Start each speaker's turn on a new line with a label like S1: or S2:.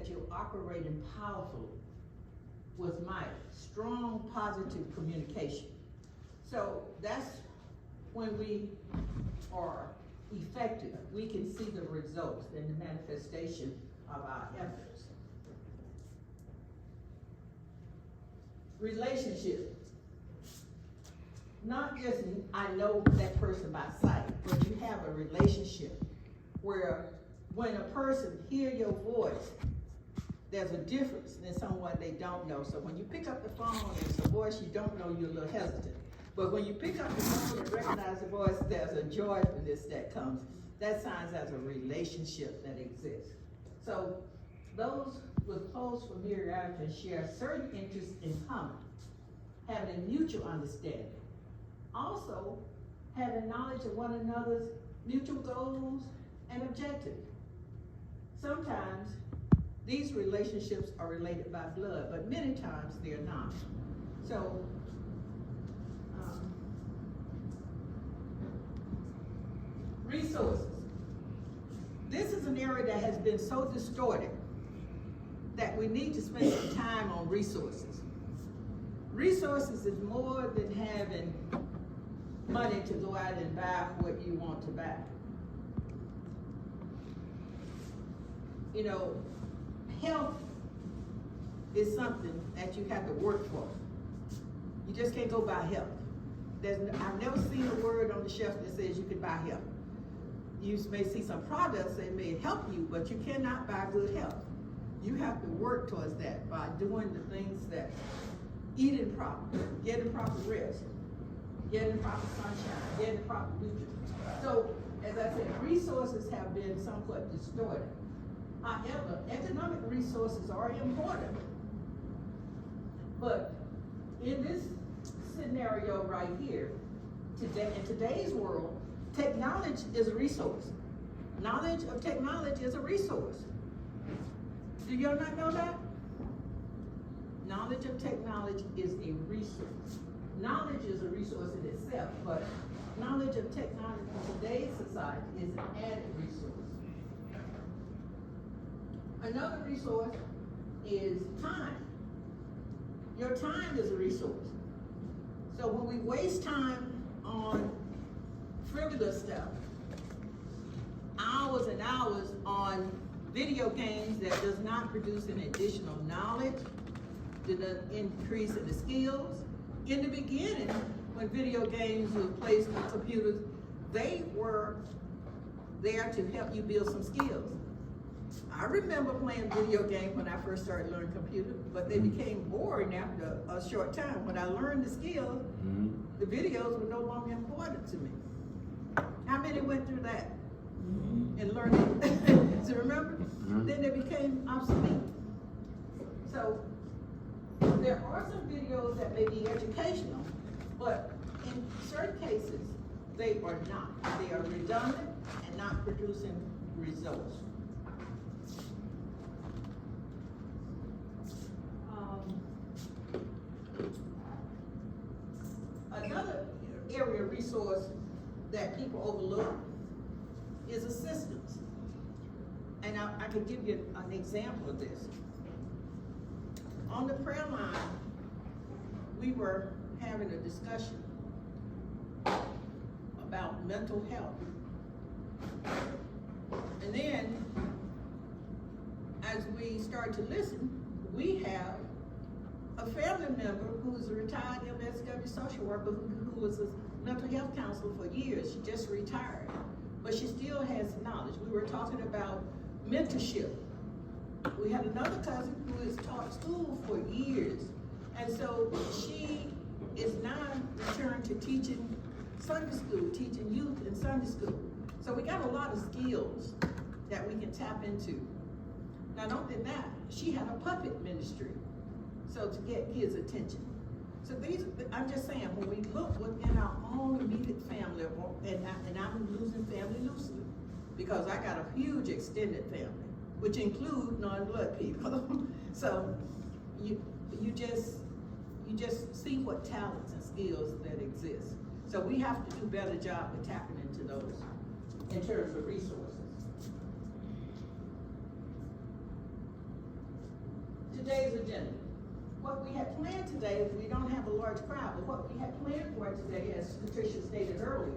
S1: that you're operating powerfully with might, strong positive communication. So that's when we are effective. We can see the results and the manifestation of our efforts. Relationship. Not just I know that person by sight, but you have a relationship where when a person hear your voice, there's a difference than someone they don't know. So when you pick up the phone and it's a voice you don't know, you're a little hesitant. But when you pick up the phone and recognize the voice, there's a joyfulness that comes. That signs as a relationship that exists. So those with close familiarity share certain interests in common, having a mutual understanding. Also, having knowledge of one another's mutual goals and objectives. Sometimes these relationships are related by blood, but many times they're not. So, resources. This is an area that has been so distorted that we need to spend some time on resources. Resources is more than having money to go out and buy what you want to buy. You know, health is something that you have to work for. You just can't go buy health. I've never seen a word on the shelf that says you can buy health. You may see some products that may help you, but you cannot buy good health. You have to work towards that by doing the things that eating properly, getting proper rest, getting proper sunshine, getting proper nutrients. So, as I said, resources have been somewhat distorted. However, economic resources are important. But in this scenario right here, today, in today's world, technology is a resource. Knowledge of technology is a resource. Do y'all not know that? Knowledge of technology is a resource. Knowledge is a resource in itself, but knowledge of technology in today's society is an added resource. Another resource is time. Your time is a resource. So when we waste time on frivolous stuff, hours and hours on video games that does not produce an additional knowledge, did not increase in the skills. In the beginning, when video games were placed on computers, they were there to help you build some skills. I remember playing video games when I first started learning computer, but they became boring after a short time. When I learned the skills, the videos were no longer important to me. How many went through that and learned it? So remember? Then they became obsolete. So there are some videos that may be educational, but in certain cases, they are not. They are redundant and not producing results. Another area of resource that people overlook is assistance. And I can give you an example of this. On the prayer line, we were having a discussion about mental health. And then, as we started to listen, we have a family member who's a retired MSW social worker who was a mental health counselor for years. She just retired, but she still has knowledge. We were talking about mentorship. We had another cousin who has taught school for years, and so she is now returned to teaching Sunday school, teaching youth in Sunday school. So we got a lot of skills that we can tap into. Not only that, she had a puppet ministry, so to get kids' attention. So these, I'm just saying, when we look within our own immediate family, and I'm using family loosely, because I got a huge extended family, which include non-blood people. So you just see what talents and skills that exist. So we have to do a better job of tapping into those in terms of resources. today's agenda. What we had planned today is we don't have a large crowd, but what we had planned for today, as Patricia stated earlier,